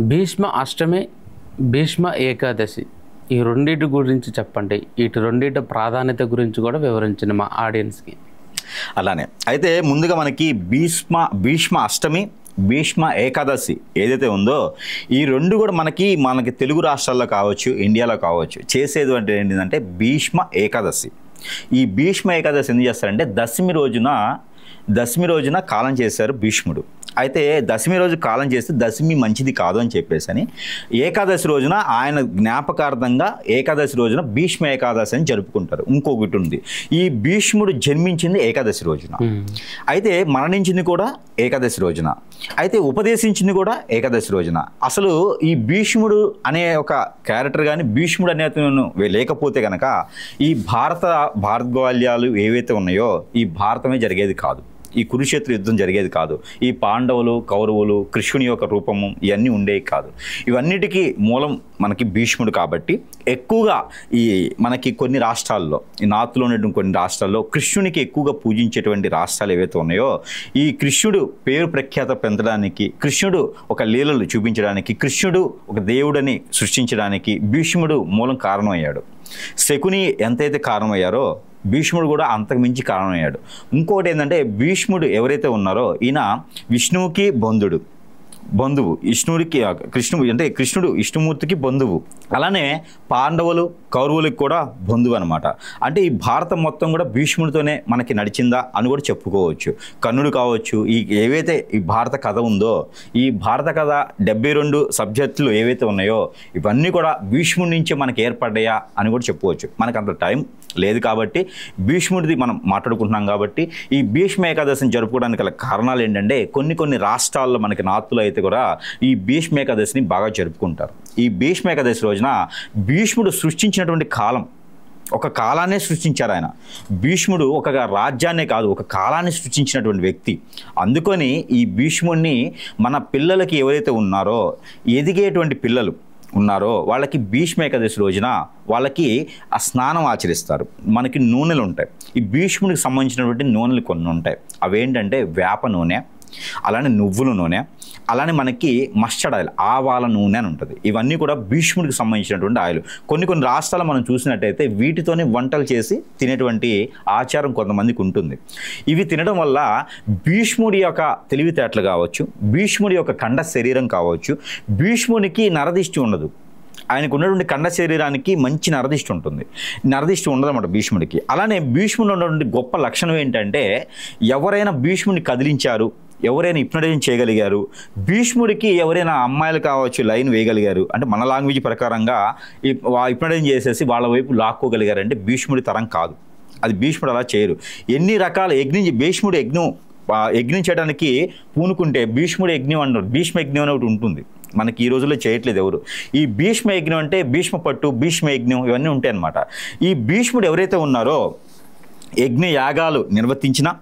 భీష్మ అష్టమి, భీష్మ ఏకాదశి ఈ రెండింటి గురించి చెప్పండి. వీటి రెండింటి ప్రాధాన్యత గురించి కూడా వివరించండి మా ఆడియన్స్కి. అలానే అయితే ముందుగా మనకి భీష్మ అష్టమి, భీష్మ ఏకాదశి ఏదైతే ఉందో ఈ రెండు కూడా మనకి తెలుగు రాష్ట్రాల్లో కావచ్చు, ఇండియాలో కావచ్చు చేసేది అంటే ఏంటంటే భీష్మ ఏకాదశి. ఈ భీష్మ ఏకాదశి ఎందుకు చేస్తారంటే దశమి రోజున కాలం చేశారు భీష్ముడు. అయితే దశమి రోజు కాలం చేస్తే దశమి మంచిది కాదు అని చెప్పేసి అని ఏకాదశి రోజున ఆయన జ్ఞాపకార్థంగా ఏకాదశి రోజున భీష్మ ఏకాదశి అని జరుపుకుంటారు. ఇంకొకటి ఉంది, ఈ భీష్ముడు జన్మించింది ఏకాదశి రోజున, అయితే మరణించింది కూడా ఏకాదశి రోజున, అయితే ఉపదేశించింది కూడా ఏకాదశి రోజున. అసలు ఈ భీష్ముడు అనే ఒక క్యారెక్టర్ కానీ భీష్ముడు అనే లేకపోతే కనుక ఈ భారతగ్వాల్యాలు ఏవైతే ఉన్నాయో ఈ భారతమే జరిగేది కాదు, ఈ కురుక్షేత్ర యుద్ధం జరిగేది కాదు, ఈ పాండవులు కౌరవులు కృష్ణుని యొక్క రూపము ఇవన్నీ ఉండేవి కాదు. ఇవన్నిటికీ మూలం మనకి భీష్ముడు. కాబట్టి ఎక్కువగా మనకి కొన్ని రాష్ట్రాల్లో, ఈ నార్త్లో ఉన్నటువంటి కొన్ని రాష్ట్రాల్లో కృష్ణునికి ఎక్కువగా పూజించేటువంటి రాష్ట్రాలు ఏవైతే ఉన్నాయో ఈ కృష్ణుడు పేరు ప్రఖ్యాత పెంచడానికి, కృష్ణుడు ఒక లీలలు చూపించడానికి, కృష్ణుడు ఒక దేవుడని సృష్టించడానికి భీష్ముడు మూలం కారణమయ్యాడు. శకుని ఎంతైతే కారణమయ్యారో భీష్ముడు కూడా అంతకుమించి కారణమయ్యాడు. ఇంకోటి ఏంటంటే భీష్ముడు ఎవరైతే ఉన్నారో ఈయన విష్ణువుకి బంధువు, కృష్ణుడు విష్ణుమూర్తికి బంధువు, అలానే పాండవులు కౌరవులకి కూడా బంధువు అనమాట. అంటే ఈ భారతం మొత్తం కూడా భీష్ముడితోనే మనకి నడిచిందా అని కూడా చెప్పుకోవచ్చు. కర్ణుడు కావచ్చు, ఏవైతే ఈ భారత కథ ఉందో ఈ భారత కథ 72 సబ్జెక్టులు ఏవైతే ఉన్నాయో ఇవన్నీ కూడా భీష్ముడి నుంచే మనకి ఏర్పడ్డాయా అని కూడా చెప్పుకోవచ్చు. మనకు అంత టైం లేదు కాబట్టి భీష్ముడిది మనం మాట్లాడుకుంటున్నాం. కాబట్టి ఈ భీష్మ ఏకాదశిని జరుపుకోవడానికి గల కారణాలు ఏంటంటే కొన్ని రాష్ట్రాల్లో మనకి నార్త్లో అయితే కూడా ఈ భీష్మ ఏకాదశిని బాగా జరుపుకుంటారు. ఈ భీష్మ ఏకాదశి రోజున భీష్ముడు సృష్టించినటువంటి కాలం, ఒక కాలాన్నే సృష్టించారు ఆయన. భీష్ముడు ఒక రాజ్యాన్నే కాదు ఒక కాలాన్ని సృష్టించినటువంటి వ్యక్తి. అందుకని ఈ భీష్ముడిని మన పిల్లలకి ఎవరైతే ఉన్నారో ఎదిగేటువంటి పిల్లలు ఉన్నారో వాళ్ళకి భీష్మ ఏకాదశి రోజున వాళ్ళకి ఆ స్నానం ఆచరిస్తారు. మనకి నూనెలు ఉంటాయి, ఈ భీష్ముడికి సంబంధించినటువంటి నూనెలు కొన్ని ఉంటాయి. అవేంటంటే వేప నూనె, అలానే నువ్వుల నూనె, అలానే మనకి మస్టర్డ్ ఆయిల్, ఆవాల నూనె అని ఉంటుంది. ఇవన్నీ కూడా భీష్ముడికి సంబంధించినటువంటి ఆయిల్. కొన్ని రాష్ట్రాలు మనం చూసినట్టయితే వీటితోనే వంటలు చేసి తినేటువంటి ఆచారం కొంతమందికి ఉంటుంది. ఇవి తినడం వల్ల భీష్ముడి యొక్క తెలివితేటలు కావచ్చు, భీష్ముడి యొక్క కండ శరీరం కావచ్చు, భీష్ముడికి నరదిష్టి ఉండదు. ఆయనకు ఉన్నటువంటి కండ శరీరానికి మంచి నరదిష్టి ఉంటుంది, నరదిష్టి ఉండదన్నమాట భీష్ముడికి. అలానే భీష్ముడు ఉన్నటువంటి గొప్ప లక్షణం ఏంటంటే ఎవరైనా భీష్ముడిని కదిలించారు, ఎవరైనా హిప్నటైజ్ చేయగలిగారు, భీష్ముడికి ఎవరైనా అమ్మాయిలు కావచ్చు లైన్ వేయగలిగారు అంటే మన లాంగ్వేజ్ ప్రకారంగా హిప్నటైజ్ చేసేసి వాళ్ళ వైపు లాక్కోగలిగారంటే భీష్ముడి తరం కాదు. అది భీష్ముడు అలా చేయరు. ఎన్ని రకాల భీష్ముడు యజ్ఞం చేయడానికి పూనుకుంటే భీష్ముడు యజ్ఞం అంటారు. భీష్మ యజ్ఞం అని ఒకటి ఉంటుంది, మనకి ఈ రోజుల్లో చేయట్లేదు ఎవరు. ఈ భీష్మ యజ్ఞం అంటే భీష్మ పట్టు, భీష్మ యజ్ఞం ఇవన్నీ ఉంటాయి అన్నమాట. ఈ భీష్ముడు ఎవరైతే ఉన్నారో యజ్ఞ యాగాలు నిర్వర్తించినా,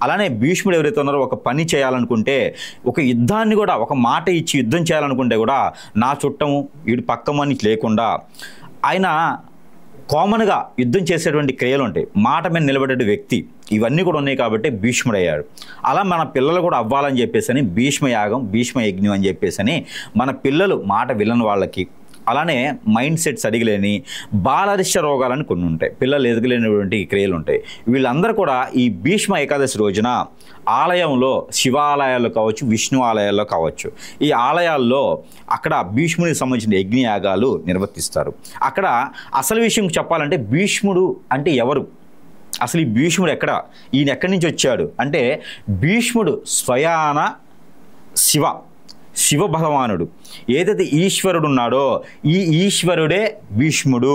అలానే భీష్ముడు ఎవరైతే ఉన్నారో ఒక పని చేయాలనుకుంటే, ఒక యుద్ధాన్ని కూడా ఒక మాట ఇచ్చి యుద్ధం చేయాలనుకుంటే కూడా నా చుట్టము వీడు పక్కమని లేకుండా ఆయన కామన్గా యుద్ధం చేసేటువంటి క్రియలు ఉంటాయి, మాట మీద నిలబడే వ్యక్తి, ఇవన్నీ కూడా ఉన్నాయి కాబట్టి భీష్ముడు అయ్యాడు. అలా మన పిల్లలు కూడా అవ్వాలని చెప్పేసి భీష్మ యాగం, భీష్మ యజ్ఞం అని చెప్పేసి మన పిల్లలు మాట విల్లని వాళ్ళకి, అలానే మైండ్ సెట్ సరిగలేని బాలరిష్ట రోగాలని కొన్ని ఉంటాయి, పిల్లలు ఎదగలేనటువంటి క్రియలు ఉంటాయి. వీళ్ళందరూ కూడా ఈ భీష్మ ఏకాదశి రోజున ఆలయంలో, శివాలయాల్లో కావచ్చు, విష్ణు ఆలయాల్లో కావచ్చు, ఈ ఆలయాల్లో అక్కడ భీష్ముడికి సంబంధించిన యజ్ఞయాగాలు నిర్వర్తిస్తారు. అక్కడ అసలు విషయం చెప్పాలంటే భీష్ముడు అంటే ఎవరు, అసలు ఈ భీష్ముడు ఈయన ఎక్కడి నుంచి వచ్చాడు అంటే భీష్ముడు స్వయాన శివ భగవానుడు, ఏదైతే ఈశ్వరుడు ఉన్నాడో ఈ ఈశ్వరుడే భీష్ముడు.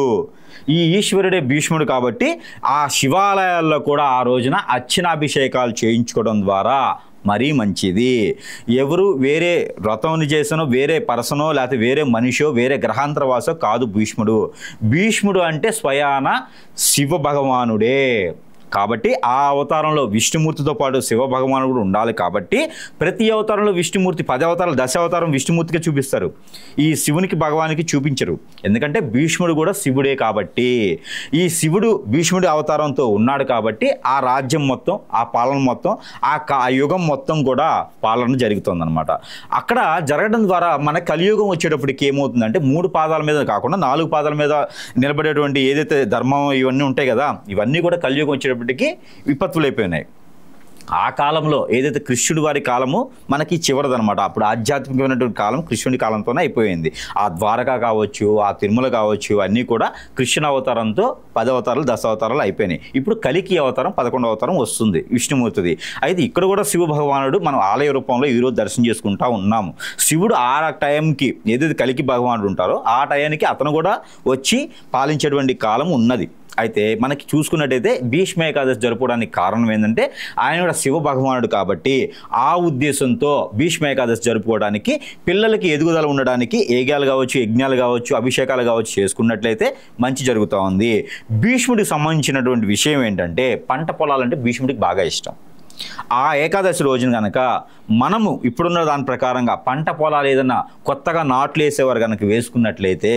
ఈ ఈశ్వరుడే భీష్ముడు కాబట్టి ఆ శివాలయాల్లో కూడా ఆ రోజున అర్చనాభిషేకాలు చేయించుకోవడం ద్వారా మరీ మంచిది. ఎవరు వేరే వ్రతం చేసనో, వేరే పరసనో, లేకపోతే వేరే మనిషో, వేరే గ్రహాంతరవాసో కాదు భీష్ముడు. భీష్ముడు అంటే స్వయాన శివ భగవానుడే. కాబట్టి ఆ అవతారంలో విష్ణుమూర్తితో పాటు శివ భగవానుడు కూడా ఉండాలి. కాబట్టి ప్రతి అవతారంలో విష్ణుమూర్తి 10 అవతారాలు, 10 అవతారం విష్ణుమూర్తికే చూపిస్తారు. ఈ శివునికి భగవానికి చూపించరు. ఎందుకంటే భీష్ముడు కూడా శివుడే కాబట్టి. ఈ శివుడు భీష్ముడి అవతారంతో ఉన్నాడు కాబట్టి ఆ రాజ్యం మొత్తం, ఆ పాలన మొత్తం, ఆ యుగం మొత్తం కూడా పాలన జరుగుతుందన్నమాట. అక్కడ జరగడం ద్వారా మన కలియుగం వచ్చేటప్పటికి ఏమవుతుందంటే 3 పాదాల మీద కాకుండా 4 పాదాల మీద నిలబడేటువంటి ఏదైతే ధర్మం ఇవన్నీ ఉంటాయి కదా, ఇవన్నీ కూడా కలియుగం వచ్చేటప్పటికి విపత్తులైపోయినాయి. ఆ కాలంలో ఏదైతే కృష్ణుడి వారి కాలము మనకి చివరిదనమాట. అప్పుడు ఆధ్యాత్మికమైనటువంటి కాలం కృష్ణుడి కాలంతోనే అయిపోయింది. ఆ ద్వారక కావచ్చు, ఆ తిరుమల కావచ్చు, అన్నీ కూడా కృష్ణ అవతారంతో 10 అవతారాలు 10 అవతారాలు అయిపోయినాయి. ఇప్పుడు కలికి అవతారం 11వ అవతారం వస్తుంది విష్ణుమూర్తిది. అయితే ఇక్కడ కూడా శివ భగవానుడు మనం ఆలయ రూపంలో ఈరోజు దర్శనం చేసుకుంటా ఉన్నాము. శివుడు ఆ టైంకి ఏదైతే కలికి భగవానుడు ఉంటారో ఆ టయానికి అతను కూడా వచ్చి పాలించేటువంటి కాలం ఉన్నది. అయితే మనకి చూసుకున్నట్టయితే భీష్మ ఏకాదశి జరుపుకోవడానికి కారణం ఏంటంటే ఆయన కూడా శివ భగవానుడు కాబట్టి ఆ ఉద్దేశంతో భీష్మ ఏకాదశి జరుపుకోవడానికి పిల్లలకి ఎదుగుదల ఉండడానికి యాగాలు కావచ్చు, యజ్ఞాలు కావచ్చు, అభిషేకాలు కావచ్చు చేసుకున్నట్లయితే మంచి జరుగుతూ ఉంది. భీష్ముడికి సంబంధించినటువంటి విషయం ఏంటంటే పంట పొలాలంటే భీష్ముడికి బాగా ఇష్టం. ఆ ఏకాదశి రోజున కనుక మనము ఇప్పుడున్న దాని ప్రకారంగా పంట పొలాలు ఏదన్నా కొత్తగా నాట్లు వేసేవారు కనుక వేసుకున్నట్లయితే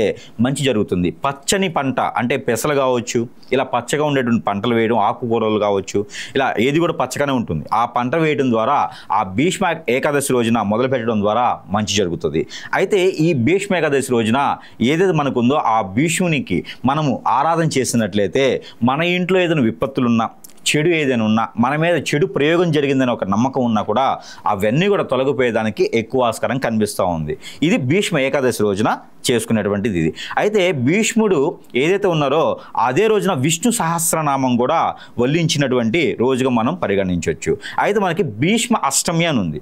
మంచి జరుగుతుంది. పచ్చని పంట అంటే పెసలు కావచ్చు, ఇలా పచ్చగా ఉండేటువంటి పంటలు వేయడం, ఆకుకూరలు కావచ్చు, ఇలా ఏది కూడా పచ్చగానే ఉంటుంది. ఆ పంట వేయడం ద్వారా ఆ భీష్మ ఏకాదశి రోజున మొదలు పెట్టడం ద్వారా మంచి జరుగుతుంది. అయితే ఈ భీష్మ ఏకాదశి రోజున ఏదైతే మనకుందో ఆ భీష్మునికి మనము ఆరాధన చేసినట్లయితే మన ఇంట్లో ఏదైనా విపత్తులున్నా, చెడు ఏదైనా ఉన్నా, మన మీద చెడు ప్రయోగం జరిగిందని ఒక నమ్మకం ఉన్నా కూడా అవన్నీ కూడా తొలగిపోయేదానికి ఎక్కువ ఆస్కారం కనిపిస్తూ ఉంది. ఇది భీష్మ ఏకాదశి రోజున చేసుకునేటువంటిది ఇది. అయితే భీష్ముడు ఏదైతే ఉన్నారో అదే రోజున విష్ణు సహస్రనామం కూడా వల్లించినటువంటి రోజుగా మనం పరిగణించవచ్చు. అయితే మనకి భీష్మ అష్టమి అని ఉంది.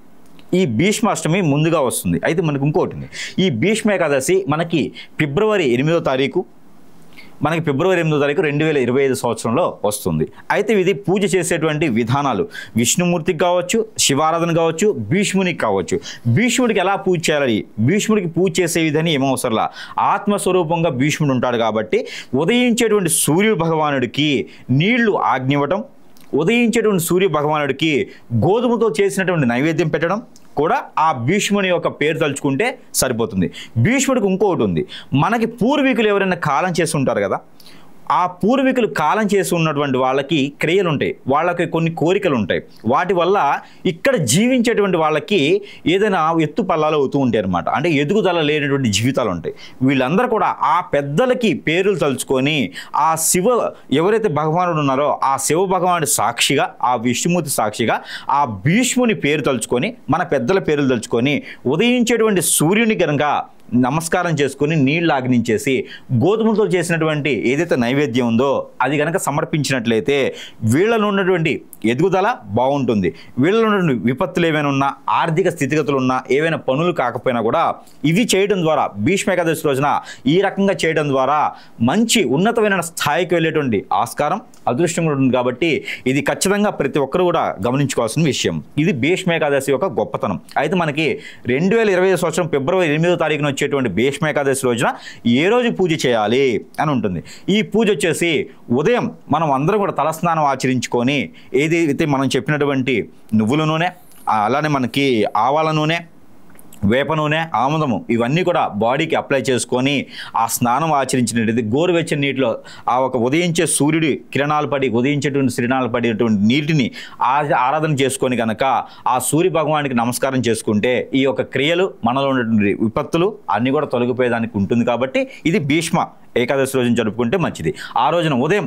ఈ భీష్మ అష్టమి ముందుగా వస్తుంది. అయితే మనకు ఇంకోటి ఉంది. ఈ భీష్మ ఏకాదశి మనకి ఫిబ్రవరి 8వ తారీఖు, మనకి ఫిబ్రవరి 8వ తారీఖు 2025 సంవత్సరంలో వస్తుంది. అయితే ఇది పూజ చేసేటువంటి విధానాలు విష్ణుమూర్తికి కావచ్చు, శివారాధన కావచ్చు, భీష్మునికి కావచ్చు. భీష్ముడికి ఎలా పూజ చేయాలి? భీష్ముడికి పూజ చేసే విధానం ఏమవసరంలా. ఆత్మస్వరూపంగా భీష్ముడు ఉంటాడు కాబట్టి ఉదయించేటువంటి సూర్య భగవానుడికి నీళ్లు ఆజ్ఞివ్వటం, ఉదయించేటువంటి సూర్య భగవానుడికి గోధుమతో చేసినటువంటి నైవేద్యం పెట్టడం కూడా ఆ భీష్ముని యొక్క పేరు తలుచుకుంటే సరిపోతుంది. భీష్ముడికి ఇంకొకటి ఉంది. మనకి పూర్వీకులు ఎవరైనా కాలం చేసి ఉంటారు కదా, ఆ పూర్వీకులు కాలం చేసి ఉన్నటువంటి వాళ్ళకి క్రియలు ఉంటాయి, వాళ్ళకి కొన్ని కోరికలు ఉంటాయి. వాటి వల్ల ఇక్కడ జీవించేటువంటి వాళ్ళకి ఏదైనా ఎత్తు పల్లాలు అవుతూ ఉంటాయి అనమాట. అంటే ఎదుగుదల లేనటువంటి జీవితాలు ఉంటాయి. వీళ్ళందరూ కూడా ఆ పెద్దలకి పేర్లు తలుచుకొని ఆ శివ ఎవరైతే భగవానుడు ఉన్నారో ఆ శివ భగవానుడి సాక్షిగా, ఆ విష్ణుమూర్తి సాక్షిగా ఆ భీష్ముని పేరు తలుచుకొని, మన పెద్దల పేర్లు తలుచుకొని ఉదయించేటువంటి సూర్యుని కనుక నమస్కారం చేసుకుని నీళ్ళు ఆగ్నించేసి గోధుమలతో చేసినటువంటి ఏదైతే నైవేద్యం ఉందో అది కనుక సమర్పించినట్లయితే వీళ్ళలో ఉన్నటువంటి ఎదుగుదల బాగుంటుంది. వీళ్ళలో ఉన్నటువంటి విపత్తులు ఏమైనా ఉన్నా, ఆర్థిక స్థితిగతులు ఉన్నా, ఏవైనా పనులు కాకపోయినా కూడా ఇవి చేయడం ద్వారా భీష్మ ఏకాదశి రోజున ఈ రకంగా చేయడం ద్వారా మంచి ఉన్నతమైన స్థాయికి వెళ్ళేటువంటి ఆస్కారం అదృష్టం ఉంటుంది. కాబట్టి ఇది ఖచ్చితంగా ప్రతి ఒక్కరు కూడా గమనించుకోవాల్సిన విషయం. ఇది భీష్మ ఏకాదశి యొక్క గొప్పతనం. అయితే మనకి 2025 సంవత్సరం ఫిబ్రవరి 8వ తారీఖున వచ్చేటువంటి భీష్మ ఏకాదశి రోజున ఏ రోజు పూజ చేయాలి అని ఉంటుంది. ఈ పూజ వచ్చేసి ఉదయం మనం అందరం కూడా తలస్నానం ఆచరించుకొని ఏదైతే మనం చెప్పినటువంటి నువ్వుల నూనె, అలానే మనకి ఆవాల నూనె, వేప నూనె, ఆముదము ఇవన్నీ కూడా బాడీకి అప్లై చేసుకొని ఆ స్నానం ఆచరించినట్లయితే గోరువెచ్చని నీటిలో ఆ ఒక ఉదయించే సూర్యుడి కిరణాలు పడి ఉదయించేటువంటి కిరణాలు పడేటువంటి నీటిని ఆరాధన చేసుకొని కనుక ఆ సూర్య భగవానికి నమస్కారం చేసుకుంటే ఈ యొక్క క్రియలు మనలో ఉన్నటువంటి విపత్తులు అన్నీ కూడా తొలగిపోయేదానికి ఉంటుంది. కాబట్టి ఇది భీష్మ ఏకాదశి రోజున జరుపుకుంటే మంచిది. ఆ రోజున ఉదయం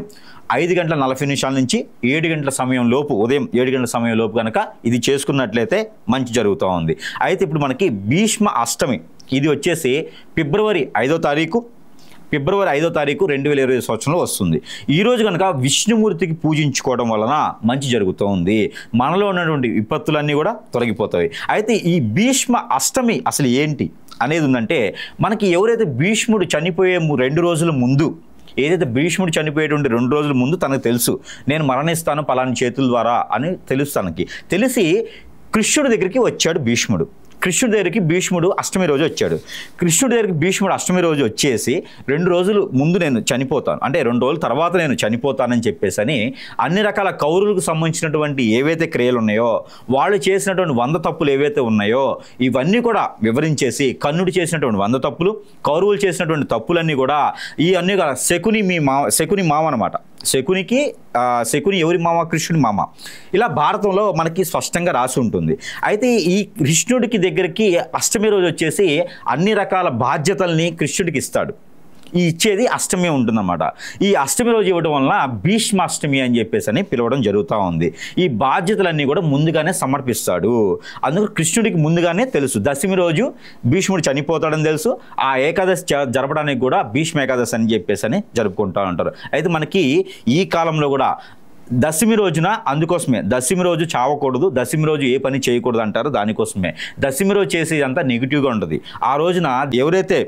5:40 నుంచి 7 సమయం లోపు, ఉదయం 7 సమయం లోపు కనుక ఇది చేసుకున్నట్లయితే మంచి జరుగుతూ ఉంది. అయితే ఇప్పుడు మనకి భీష్మ అష్టమి ఇది వచ్చేసి ఫిబ్రవరి 5వ తారీఖు 2020 సంవత్సరంలో వస్తుంది. ఈరోజు కనుక విష్ణుమూర్తికి పూజించుకోవడం వలన మంచి జరుగుతూ ఉంది. మనలో ఉన్నటువంటి విపత్తులన్నీ కూడా తొలగిపోతాయి. అయితే ఈ భీష్మ అష్టమి అసలు ఏంటి అనేది ఉందంటే, మనకి ఎవరైతే భీష్ముడు చనిపోయే 2 రోజుల ముందు, ఏదైతే భీష్ముడు చనిపోయేటువంటి 2 రోజుల ముందు తనకు తెలుసు నేను మరణిస్తాను పలాని చేతుల ద్వారా అని తెలుసు. తనకి తెలిసి కృష్ణుడి దగ్గరికి వచ్చాడు భీష్ముడు. కృష్ణుడి దగ్గరికి భీష్ముడు అష్టమి రోజు వచ్చాడు. కృష్ణుడి దగ్గరికి భీష్ముడు అష్టమి రోజు వచ్చేసి 2 రోజులు ముందు నేను చనిపోతాను, అంటే 2 రోజుల తర్వాత నేను చనిపోతానని చెప్పేసి అని అన్ని రకాల కౌరవులకు సంబంధించినటువంటి ఏవైతే క్రియలు ఉన్నాయో, వాళ్ళు చేసినటువంటి 100 తప్పులు ఏవైతే ఉన్నాయో ఇవన్నీ కూడా వివరించేసి, కర్ణుడు చేసినటువంటి 100 తప్పులు, కౌరవులు చేసినటువంటి తప్పులన్నీ కూడా ఈ అన్ని శకుని మామ అనమాట. శకుని ఎవరి మామ? కృష్ణుడి మామ. ఇలా భారతంలో మనకి స్పష్టంగా రాసి ఉంటుంది. అయితే ఈ కృష్ణుడికి దగ్గరికి అష్టమి రోజు వచ్చేసి అన్ని రకాల బాధ్యతల్ని కృష్ణుడికి ఇస్తాడు. ఈ ఇచ్చేది అష్టమి ఉంటుందన్నమాట. ఈ అష్టమి రోజు ఇవ్వడం వలన భీష్మాష్టమి అని చెప్పేసి అని పిలవడం జరుగుతూ ఉంది. ఈ బాధ్యతలన్నీ కూడా ముందుగానే సమర్పిస్తాడు. అందుకు కృష్ణుడికి ముందుగానే తెలుసు దశమి రోజు భీష్ముడు చనిపోతాడని తెలుసు. ఆ ఏకాదశి జరపడానికి కూడా భీష్మ ఏకాదశి అని చెప్పేసి అని జరుపుకుంటూ ఉంటారు. అయితే మనకి ఈ కాలంలో కూడా దశమి రోజున, అందుకోసమే దశమి రోజు చావకూడదు, దశమి రోజు ఏ పని చేయకూడదు అంటారు. దానికోసమే దశమి రోజు చేసేదంతా నెగిటివ్గా ఉంటుంది. ఆ రోజున ఎవరైతే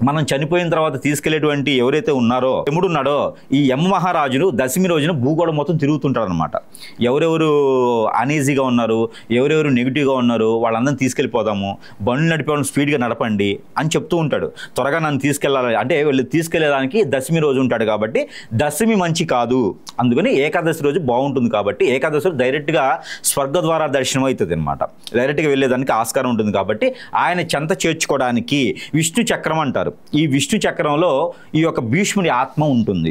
మనం చనిపోయిన తర్వాత తీసుకెళ్లేటువంటి ఎవరైతే ఉన్నారో, యముడు ఉన్నాడో, ఈ యమ మహారాజును దశమి రోజున భూగోళం మొత్తం తిరుగుతుంటారు అనమాట. ఎవరెవరు అనీజీగా ఉన్నారు, ఎవరెవరు నెగిటివ్గా ఉన్నారు వాళ్ళందరినీ తీసుకెళ్ళిపోదాము, బండ్లు నడిపేవాళ్ళని స్పీడ్గా నడపండి అని చెప్తూ ఉంటాడు. త్వరగా నన్ను తీసుకెళ్ళాలి అంటే వీళ్ళు తీసుకెళ్లేదానికి దశమి రోజు ఉంటాడు కాబట్టి దశమి మంచి కాదు. అందుకని ఏకాదశి రోజు బాగుంటుంది కాబట్టి ఏకాదశి రోజు డైరెక్ట్గా స్వర్గద్వార దర్శనం అవుతుంది అనమాట. డైరెక్ట్గా వెళ్ళేదానికి ఆస్కారం ఉంటుంది కాబట్టి ఆయన చెంత చేర్చుకోవడానికి విష్ణు చక్రం అంటారు. ఈ విష్ణు చక్రంలో ఈ యొక్క భీష్ముడి ఆత్మ ఉంటుంది.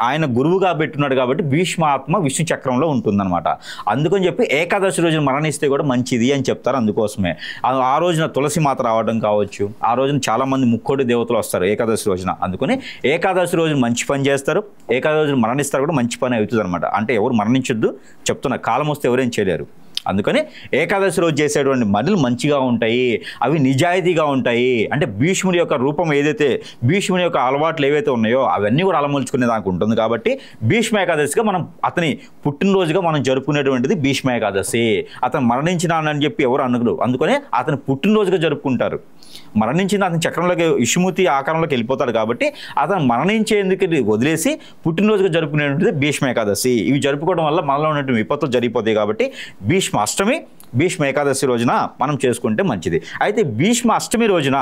ఆయన గురువుగా పెట్టున్నాడు కాబట్టి భీష్మ ఆత్మ విష్ణు చక్రంలో ఉంటుందన్నమాట. అందుకని చెప్పి ఏకాదశి రోజున మరణిస్తే కూడా మంచిది అని చెప్తారు. అందుకోసమే ఆ రోజున తులసి మాత రావడం కావచ్చు, ఆ రోజున చాలామంది ముక్కోటి దేవతలు వస్తారు ఏకాదశి రోజున. అందుకని ఏకాదశి రోజున మంచి పని చేస్తారు, ఏకాదశి రోజున మరణిస్తారు కూడా మంచి పని అవుతుంది అనమాట. అంటే ఎవరు మరణించొద్దు చెప్తున్నా, కాలం వస్తే ఎవరేం చేయలేరు. అందుకని ఏకాదశి రోజు చేసేటువంటి మనులు మంచిగా ఉంటాయి, అవి నిజాయితీగా ఉంటాయి. అంటే భీష్ముడి యొక్క రూపం ఏదైతే, భీష్ముడి యొక్క అలవాట్లు ఏవైతే ఉన్నాయో అవన్నీ కూడా అలమలుచుకునే దానికి ఉంటుంది. కాబట్టి భీష్మ ఏకాదశిగా మనం అతని పుట్టినరోజుగా మనం జరుపుకునేటువంటిది భీష్మ ఏకాదశి. అతను మరణించినానని చెప్పి ఎవరు అనరు, అందుకనే అతని పుట్టినరోజుగా జరుపుకుంటారు. మరణించిన అతని చక్రంలోకి విష్ణుమూర్తి ఆకారంలోకి వెళ్ళిపోతాడు కాబట్టి అతను మరణించేందుకు వదిలేసి పుట్టినరోజుగా జరుపుకునేటువంటిది భీష్మ ఏకాదశి. ఇవి జరుపుకోవడం వల్ల మనలో ఉన్నటువంటి విపత్తులు జరిగిపోతాయి కాబట్టి భీష్మ అష్టమి, భీష్మ ఏకాదశి రోజున మనం చేసుకుంటే మంచిది. అయితే భీష్మ అష్టమి రోజున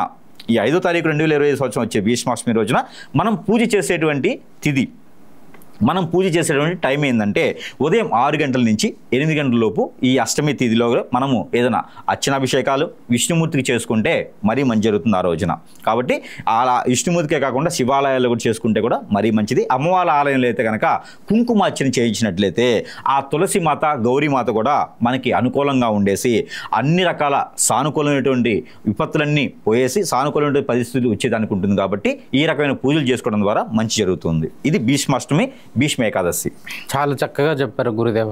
ఈ 5వ తారీఖు 2025 సంవత్సరం వచ్చే భీష్మాష్టమి రోజున మనం పూజ చేసేటువంటి తిథి, మనం పూజ చేసేటువంటి టైం ఏంటంటే ఉదయం 6 గంటల నుంచి 8 గంటల లోపు ఈ అష్టమి తిథిలో మనము ఏదైనా అర్చనాభిషేకాలు విష్ణుమూర్తికి చేసుకుంటే మరీ మంచి జరుగుతుంది ఆ రోజున. కాబట్టి అలా విష్ణుమూర్తికే కాకుండా శివాలయాల్లో కూడా చేసుకుంటే కూడా మరీ మంచిది. అమ్మవారి ఆలయంలో అయితే కనుక కుంకుమార్చన చేయించినట్లయితే ఆ తులసి మాత, గౌరీ మాత కూడా మనకి అనుకూలంగా ఉండేసి అన్ని రకాల సానుకూలమైనటువంటి విపత్తులన్నీ పోయేసి సానుకూలమైన పరిస్థితులు వచ్చేదానికి ఉంటుంది. కాబట్టి ఈ రకమైన పూజలు చేసుకోవడం ద్వారా మంచి జరుగుతుంది. ఇది భీష్మాష్టమి, భీష్మ ఏకాదశి. చాలా చక్కగా చెప్పారు గురుదేవ.